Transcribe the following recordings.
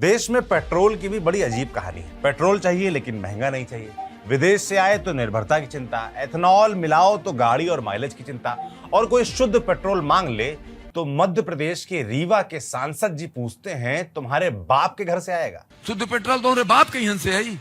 देश में पेट्रोल की भी बड़ी अजीब कहानी है। पेट्रोल चाहिए लेकिन महंगा नहीं चाहिए। विदेश से आए तो निर्भरता की चिंता, एथेनॉल मिलाओ तो गाड़ी और माइलेज की चिंता, और कोई शुद्ध पेट्रोल मांग ले तो मध्य प्रदेश के रीवा के सांसद जी पूछते हैं तुम्हारे बाप के घर से आएगा? शुद्ध पेट्रोल तो हमारे बाप के यहाँ से आई।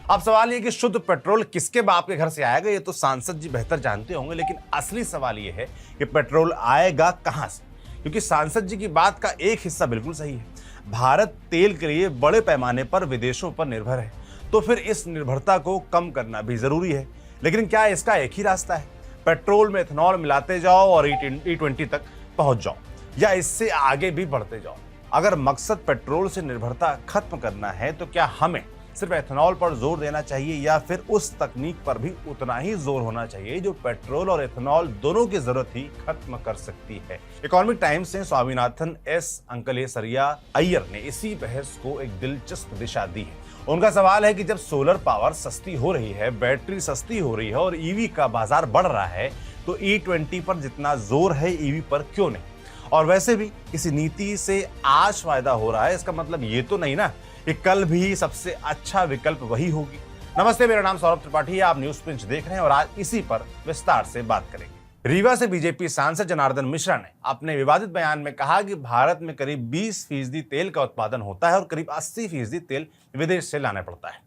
अब सवाल ये कि शुद्ध पेट्रोल किसके बाप के घर से आएगा, ये तो सांसद जी बेहतर जानते होंगे, लेकिन असली सवाल ये है कि पेट्रोल आएगा कहां से। क्योंकि सांसद जी की बात का एक हिस्सा बिल्कुल सही है। भारत तेल के लिए बड़े पैमाने पर विदेशों पर निर्भर है, तो फिर इस निर्भरता को कम करना भी जरूरी है। लेकिन क्या इसका एक ही रास्ता है? पेट्रोल में इथेनॉल मिलाते जाओ और E20 तक पहुंच जाओ, या इससे आगे भी बढ़ते जाओ? अगर मकसद पेट्रोल से निर्भरता खत्म करना है तो क्या हमें सिर्फ एथेनॉल पर जोर देना चाहिए, या फिर उस तकनीक पर भी उतना ही जोर होना चाहिए जो पेट्रोल और एथेनॉल दोनों की जरूरत ही खत्म कर सकती है? इकोनॉमिक टाइम्स से स्वामीनाथन एस अंकलेसरिया अय्यर ने इसी बहस को एक दिलचस्प दिशा दी है। उनका सवाल है कि जब सोलर पावर सस्ती हो रही है, बैटरी सस्ती हो रही है और ईवी का बाजार बढ़ रहा है, तो E20 पर जितना जोर है ईवी पर क्यों नहीं? और वैसे भी किसी नीति से आज फायदा हो रहा है, इसका मतलब ये तो नहीं ना कि कल भी सबसे अच्छा विकल्प वही होगी। नमस्ते, मेरा नाम सौरभ त्रिपाठी है, आप न्यूज पिंच देख रहे हैं और आज इसी पर विस्तार से बात करेंगे। रीवा से बीजेपी सांसद जनार्दन मिश्रा ने अपने विवादित बयान में कहा कि भारत में करीब 20% तेल का उत्पादन होता है और करीब 80% तेल विदेश से लाना पड़ता है।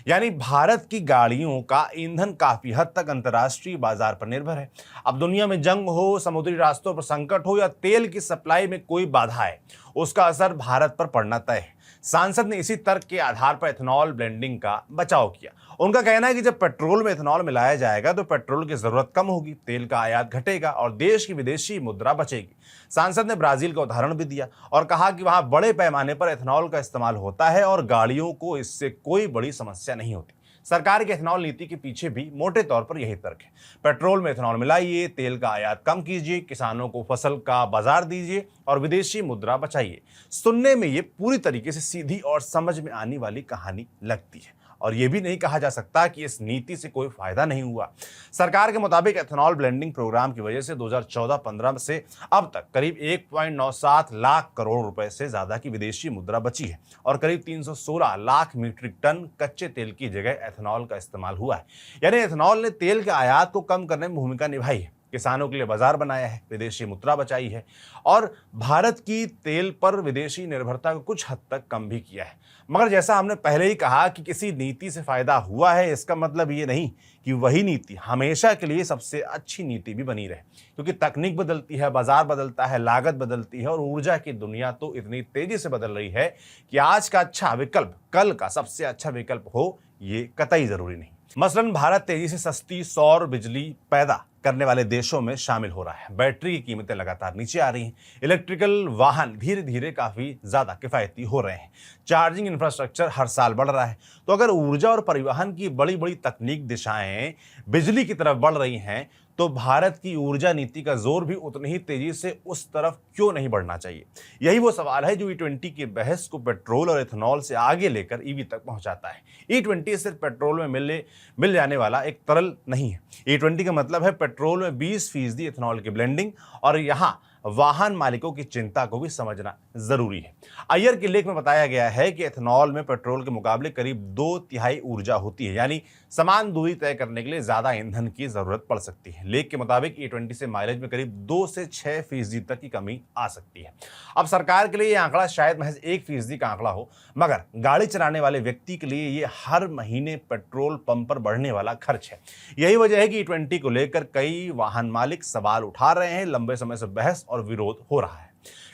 यानी भारत की गाड़ियों का ईंधन काफी हद तक अंतर्राष्ट्रीय बाजार पर निर्भर है। अब दुनिया में जंग हो, समुद्री रास्तों पर संकट हो या तेल की सप्लाई में कोई बाधा है, उसका असर भारत पर पड़ना तय है। सांसद ने इसी तर्क के आधार पर एथेनॉल ब्लेंडिंग का बचाव किया। उनका कहना है कि जब पेट्रोल में एथेनॉल मिलाया जाएगा तो पेट्रोल की जरूरत कम होगी, तेल का आयात घटेगा और देश की विदेशी मुद्रा बचेगी। सांसद ने ब्राजील का उदाहरण भी दिया और कहा कि वहां बड़े पैमाने पर एथेनॉल का इस्तेमाल होता है और गाड़ियों को इससे कोई बड़ी समस्या नहीं होती। सरकार की एथेनॉल नीति के पीछे भी मोटे तौर पर यही तर्क है। पेट्रोल में एथेनॉल मिलाइए, तेल का आयात कम कीजिए, किसानों को फसल का बाजार दीजिए और विदेशी मुद्रा बचाइए। सुनने में ये पूरी तरीके से सीधी और समझ में आने वाली कहानी लगती है, और ये भी नहीं कहा जा सकता कि इस नीति से कोई फायदा नहीं हुआ। सरकार के मुताबिक एथेनॉल ब्लेंडिंग प्रोग्राम की वजह से 2014-15 से अब तक करीब 1.97 लाख करोड़ रुपए से ज्यादा की विदेशी मुद्रा बची है और करीब 316 लाख मीट्रिक टन कच्चे तेल की जगह एथेनॉल का इस्तेमाल हुआ है। यानी एथेनॉल ने तेल के आयात को कम करने में भूमिका निभाई है, किसानों के लिए बाजार बनाया है, विदेशी मुद्रा बचाई है और भारत की तेल पर विदेशी निर्भरता को कुछ हद तक कम भी किया है। मगर जैसा हमने पहले ही कहा कि किसी नीति से फायदा हुआ है, इसका मतलब ये नहीं कि वही नीति हमेशा के लिए सबसे अच्छी नीति भी बनी रहे, क्योंकि तकनीक बदलती है, बाजार बदलता है, लागत बदलती है और ऊर्जा की दुनिया तो इतनी तेजी से बदल रही है कि आज का अच्छा विकल्प कल का सबसे अच्छा विकल्प हो, ये कतई जरूरी नहीं। मसलन भारत तेजी से सस्ती सौर बिजली पैदा करने वाले देशों में शामिल हो रहा है। बैटरी की कीमतें लगातार नीचे आ रही हैं। इलेक्ट्रिकल वाहन धीरे धीरे काफी ज्यादा किफायती हो रहे हैं। चार्जिंग इंफ्रास्ट्रक्चर हर साल बढ़ रहा है। तो अगर ऊर्जा और परिवहन की बड़ी बड़ी तकनीक दिशाएं बिजली की तरफ बढ़ रही हैं, तो भारत की ऊर्जा नीति का जोर भी उतनी ही तेजी से उस तरफ क्यों नहीं बढ़ना चाहिए? यही वो सवाल है जो E20 की बहस को पेट्रोल और एथेनॉल से आगे लेकर ईवी तक पहुंचाता है। E20 सिर्फ पेट्रोल में मिल जाने वाला एक तरल नहीं है। E20 का मतलब है पेट्रोल में 20% एथेनॉल की ब्लेंडिंग, और यहाँ वाहन मालिकों की चिंता को भी समझना जरूरी है। अय्यर के लेख में बताया गया है कि एथेनॉल में पेट्रोल के मुकाबले करीब 2/3 ऊर्जा होती है, यानी समान दूरी तय करने के लिए ज्यादा ईंधन की जरूरत पड़ सकती है। लेख के मुताबिक E20 से माइलेज में करीब 2 से 6% तक की कमी आ सकती है। अब सरकार के लिए यह आंकड़ा शायद महज 1% का आंकड़ा हो, मगर गाड़ी चलाने वाले व्यक्ति के लिए ये हर महीने पेट्रोल पंप पर बढ़ने वाला खर्च है। यही वजह है कि E20 को लेकर कई वाहन मालिक सवाल उठा रहे हैं। लंबे समय से बहस और विरोध हो रहा है।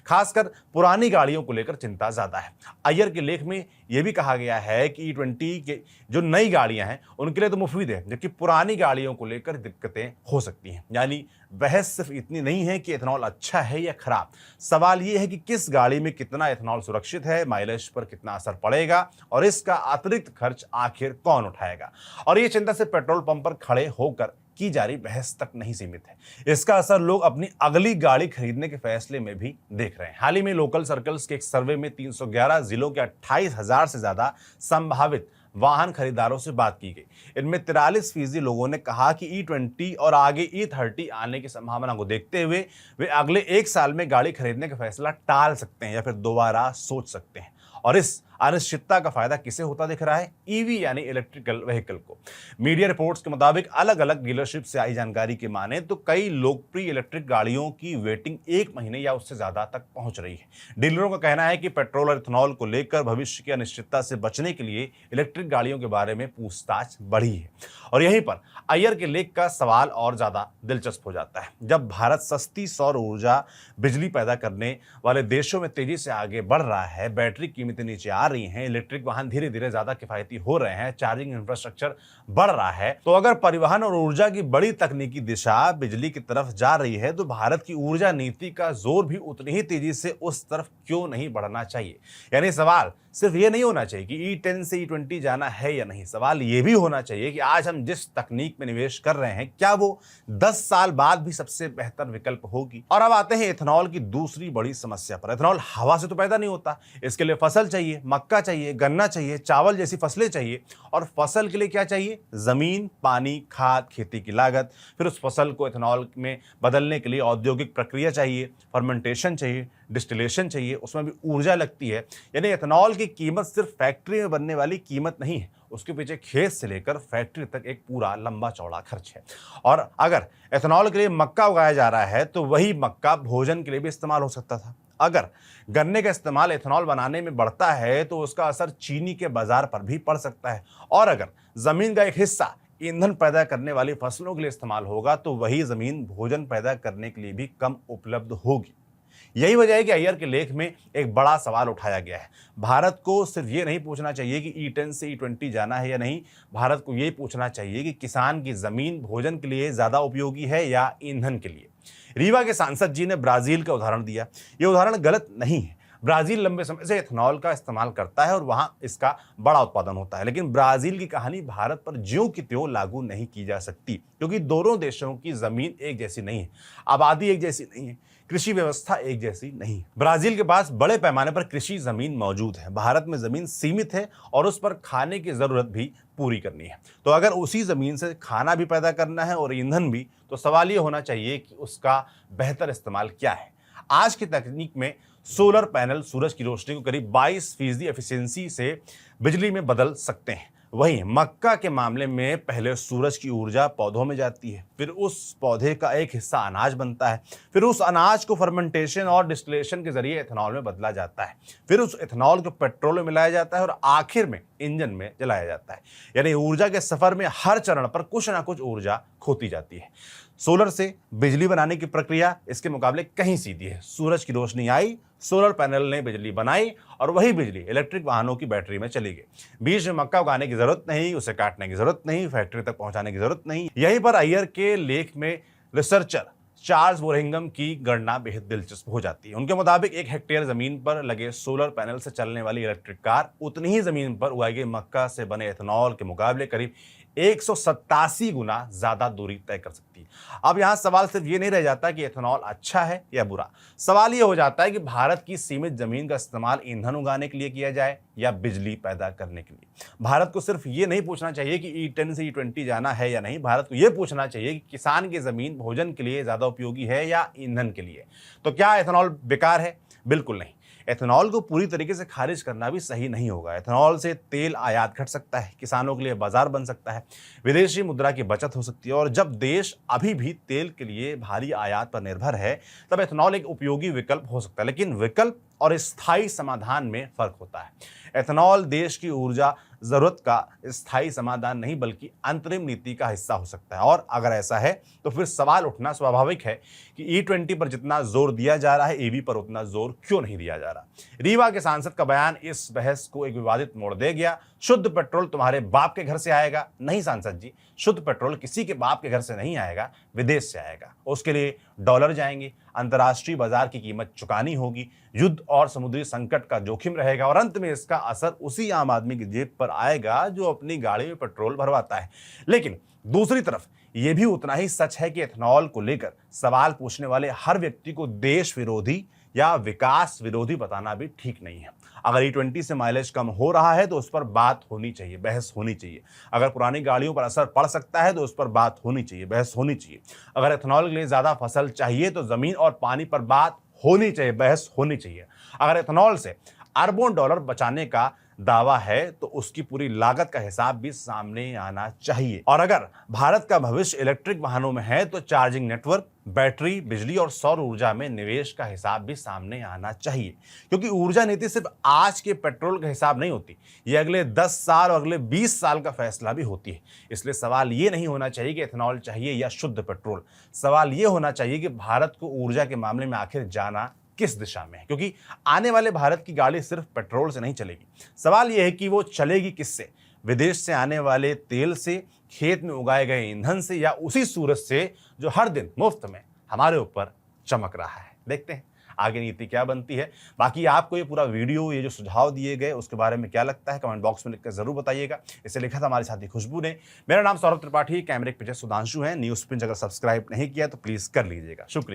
खासकर पुरानी गाड़ियों को लेकर चिंता ज्यादा है। अय्यर के लेख में यह भी कहा गया है कि E20 के जो नई गाड़ियां हैं उनके लिए तो मुफीद है, जबकि पुरानी गाड़ियों को लेकर दिक्कतें हो सकती हैं। यानी बहस सिर्फ इतनी नहीं है कि एथेनॉल अच्छा है या खराब, सवाल यह है कि किस गाड़ी में कितना एथेनॉल सुरक्षित है, माइलेज पर कितना असर पड़ेगा और इसका अतिरिक्त खर्च आखिर कौन उठाएगा। और ये चिंता सिर्फ पेट्रोल पंप पर खड़े होकर की जा रही बहस तक नहीं सीमित है। इसका असर लोग अपनी अगली गाड़ी खरीदने के फैसले में भी देख रहे हैं। हाल ही में लोकल सर्कल्स के एक सर्वे में 311 जिलों के 28,000 से ज्यादा संभावित वाहन खरीदारों से बात की गई। इनमें 43% लोगों ने कहा कि E20 और आगे E30 आने की संभावना को देखते हुए वे अगले 1 साल में गाड़ी खरीदने का फैसला टाल सकते हैं या फिर दोबारा सोच सकते हैं। और इस अनिश्चितता का फायदा किसे होता दिख रहा है? ईवी यानी इलेक्ट्रिकल व्हीकल को। मीडिया रिपोर्ट्स के मुताबिक अलग अलग डीलरशिप से आई जानकारी की माने तो कई लोकप्रिय इलेक्ट्रिक गाड़ियों की वेटिंग 1 महीने या उससे ज्यादा तक पहुंच रही है। डीलरों का कहना है कि पेट्रोल और इथेनॉल को लेकर भविष्य की अनिश्चितता से बचने के लिए इलेक्ट्रिक गाड़ियों के बारे में पूछताछ बढ़ी है। और यहीं पर अय्यर के लेख का सवाल और ज्यादा दिलचस्प हो जाता है। जब भारत सस्ती सौर ऊर्जा बिजली पैदा करने वाले देशों में तेजी से आगे बढ़ रहा है, बैटरी कीमतें नीचे आ रही हैं, इलेक्ट्रिक वाहन धीरे धीरे ज्यादा किफायती हो रहे हैं, चार्जिंग इंफ्रास्ट्रक्चर बढ़ रहा है, तो अगर परिवहन और ऊर्जा की बड़ी तकनीकी दिशा बिजली की तरफ जा रही है तो भारत की ऊर्जा नीति का जोर भी उतनी ही तेजी से उस तरफ क्यों नहीं बढ़ना चाहिए? यानी सवाल सिर्फ ये नहीं होना चाहिए कि E10 से E20 जाना है या नहीं, सवाल ये भी होना चाहिए कि आज हम जिस तकनीक में निवेश कर रहे हैं क्या वो 10 साल बाद भी सबसे बेहतर विकल्प होगी। और अब आते हैं इथेनॉल की दूसरी बड़ी समस्या पर। इथेनॉल हवा से तो पैदा नहीं होता, इसके लिए फसल चाहिए, मक्का चाहिए, गन्ना चाहिए, चावल जैसी फसलें चाहिए। और फसल के लिए क्या चाहिए? जमीन, पानी, खाद, खेती की लागत। फिर उस फसल को इथेनॉल में बदलने के लिए औद्योगिक प्रक्रिया चाहिए, फर्मेंटेशन चाहिए, डिस्टिलेशन चाहिए, उसमें भी ऊर्जा लगती है। यानी इथेनॉल की कीमत सिर्फ फैक्ट्री में बनने वाली कीमत नहीं है, उसके पीछे खेत से लेकर फैक्ट्री तक एक पूरा लंबा चौड़ा खर्च है। और अगर इथेनॉल के लिए मक्का उगाया जा रहा है तो वही मक्का भोजन के लिए भी इस्तेमाल हो सकता था। अगर गन्ने का इस्तेमाल इथेनॉल बनाने में बढ़ता है तो उसका असर चीनी के बाजार पर भी पड़ सकता है। और अगर जमीन का एक हिस्सा ईंधन पैदा करने वाली फसलों के लिए इस्तेमाल होगा तो वही जमीन भोजन पैदा करने के लिए भी कम उपलब्ध होगी। यही वजह है कि अय्यर के लेख में एक बड़ा सवाल उठाया गया है। भारत को सिर्फ ये नहीं पूछना चाहिए कि E10 से E20 जाना है या नहीं, भारत को ये पूछना चाहिए कि किसान की जमीन भोजन के लिए ज्यादा उपयोगी है या ईंधन के लिए। रीवा के सांसद जी ने ब्राजील का उदाहरण दिया। ये उदाहरण गलत नहीं है। ब्राजील लंबे समय से इथेनॉल का इस्तेमाल करता है और वहां इसका बड़ा उत्पादन होता है, लेकिन ब्राजील की कहानी भारत पर ज्यों की त्यों लागू नहीं की जा सकती, क्योंकि दोनों देशों की जमीन एक जैसी नहीं है, आबादी एक जैसी नहीं है, कृषि व्यवस्था एक जैसी नहीं है। ब्राजील के पास बड़े पैमाने पर कृषि जमीन मौजूद है, भारत में जमीन सीमित है और उस पर खाने की जरूरत भी पूरी करनी है। तो अगर उसी जमीन से खाना भी पैदा करना है और ईंधन भी, तो सवाल ये होना चाहिए कि उसका बेहतर इस्तेमाल क्या है। आज की तकनीक में सोलर पैनल सूरज की रोशनी को करीब 22% एफिशिएंसी से बिजली में बदल सकते हैं। वहीं मक्का के मामले में पहले सूरज की ऊर्जा पौधों में जाती है, फिर उस पौधे का एक हिस्सा अनाज बनता है, फिर उस अनाज को फर्मेंटेशन और डिस्टिलेशन के जरिए इथेनॉल में बदला जाता है, फिर उस इथेनॉल को पेट्रोल में मिलाया जाता है और आखिर में इंजन में जलाया जाता है। यानी ऊर्जा के सफर में हर चरण पर कुछ ना कुछ ऊर्जा खोती जाती है। सोलर से बिजली बनाने की प्रक्रिया इसके मुकाबले कहीं सीधी है। सूरज की रोशनी आई, सोलर पैनल ने बिजली बनाई और वही बिजली इलेक्ट्रिक वाहनों की बैटरी में चली गई। बीच में मक्का उगाने की जरूरत नहीं, उसे काटने की जरूरत नहीं, फैक्ट्री तक पहुंचाने की जरूरत नहीं। यहीं पर अय्यर के लेख में रिसर्चर चार्ल्स बोरिंघम की गणना बेहद दिलचस्प हो जाती है। उनके मुताबिक 1 हेक्टेयर जमीन पर लगे सोलर पैनल से चलने वाली इलेक्ट्रिक कार उतनी ही जमीन पर उगाई गई मक्का से बने इथेनॉल के मुकाबले करीब 187 गुना ज्यादा दूरी तय कर सकती है। अब यहां सवाल सिर्फ ये नहीं रह जाता कि इथेनॉल अच्छा है या बुरा, सवाल ये हो जाता है कि भारत की सीमित जमीन का इस्तेमाल ईंधन उगाने के लिए किया जाए या बिजली पैदा करने के लिए। भारत को सिर्फ ये नहीं पूछना चाहिए कि E10 से E20 जाना है या नहीं, भारत को ये पूछना चाहिए कि किसान की जमीन भोजन के लिए ज्यादा उपयोगी है या ईंधन के लिए। तो क्या इथेनॉल बेकार है? बिल्कुल नहीं। एथेनॉल को पूरी तरीके से खारिज करना भी सही नहीं होगा। एथेनॉल से तेल आयात घट सकता है, किसानों के लिए बाजार बन सकता है, विदेशी मुद्रा की बचत हो सकती है। और जब देश अभी भी तेल के लिए भारी आयात पर निर्भर है तब एथेनॉल एक उपयोगी विकल्प हो सकता है, लेकिन विकल्प और स्थायी समाधान में फर्क होता है। एथेनॉल देश की ऊर्जा जरूरत का स्थायी समाधान नहीं बल्कि अंतरिम नीति का हिस्सा हो सकता है। और अगर ऐसा है तो फिर सवाल उठना स्वाभाविक है कि E20 पर जितना जोर दिया जा रहा है ईवी पर उतना जोर क्यों नहीं दिया जा रहा। रीवा के सांसद का बयान इस बहस को एक विवादित मोड़ दे गया। शुद्ध पेट्रोल तुम्हारे बाप के घर से आएगा? नहीं सांसद जी, शुद्ध पेट्रोल किसी के बाप के घर से नहीं आएगा, विदेश से आएगा। उसके लिए डॉलर जाएंगे, अंतर्राष्ट्रीय बाजार की कीमत चुकानी होगी, युद्ध और समुद्री संकट का जोखिम रहेगा और अंत में इसका असर उसी आम आदमी की जेब पर आएगा जो अपनी गाड़ी में पेट्रोल भरवाता है। लेकिन दूसरी तरफ यह भी उतना ही सच है कि एथेनॉल को लेकर सवाल पूछने वाले हर व्यक्ति को देश विरोधी या विकास विरोधी बताना भी ठीक नहीं है। अगर E20 से माइलेज कम हो रहा है तो उस पर बात होनी चाहिए, बहस होनी चाहिए। अगर पुरानी गाड़ियों पर असर पड़ सकता है तो उस पर बात होनी चाहिए, बहस होनी चाहिए। अगर एथेनॉल के लिए ज्यादा फसल चाहिए तो जमीन और पानी पर बात होनी चाहिए, बहस होनी चाहिए। अगर एथेनॉल से अरबों डॉलर बचाने का दावा है तो उसकी पूरी लागत का हिसाब भी सामने आना चाहिए। और अगर भारत का भविष्य इलेक्ट्रिक वाहनों में है तो चार्जिंग नेटवर्क, बैटरी, बिजली और सौर ऊर्जा में निवेश का हिसाब भी सामने आना चाहिए, क्योंकि ऊर्जा नीति सिर्फ आज के पेट्रोल का हिसाब नहीं होती, ये अगले 10 साल और अगले 20 साल का फैसला भी होती है। इसलिए सवाल ये नहीं होना चाहिए कि एथेनॉल चाहिए या शुद्ध पेट्रोल, सवाल ये होना चाहिए कि भारत को ऊर्जा के मामले में आखिर जाना किस दिशा में है, क्योंकि आने वाले भारत की गाड़ी सिर्फ पेट्रोल से नहीं चलेगी। सवाल यह है कि वो चलेगी किससे, विदेश से आने वाले तेल से, खेत में उगाए गए ईंधन से, या उसी सूरज से जो हर दिन मुफ्त में हमारे ऊपर चमक रहा है। देखते हैं आगे नीति क्या बनती है। बाकी आपको ये पूरा वीडियो, ये जो सुझाव दिए गए उसके बारे में क्या लगता है, कमेंट बॉक्स में लिखकर जरूर बताइएगा। इसे लिखा था हमारे साथी खुशबू ने। मेरा नाम सौरभ त्रिपाठी, कैमरे के पीछे सुधांशु है। न्यूज़ पिंच अगर सब्सक्राइब नहीं किया तो प्लीज कर लीजिएगा। शुक्रिया।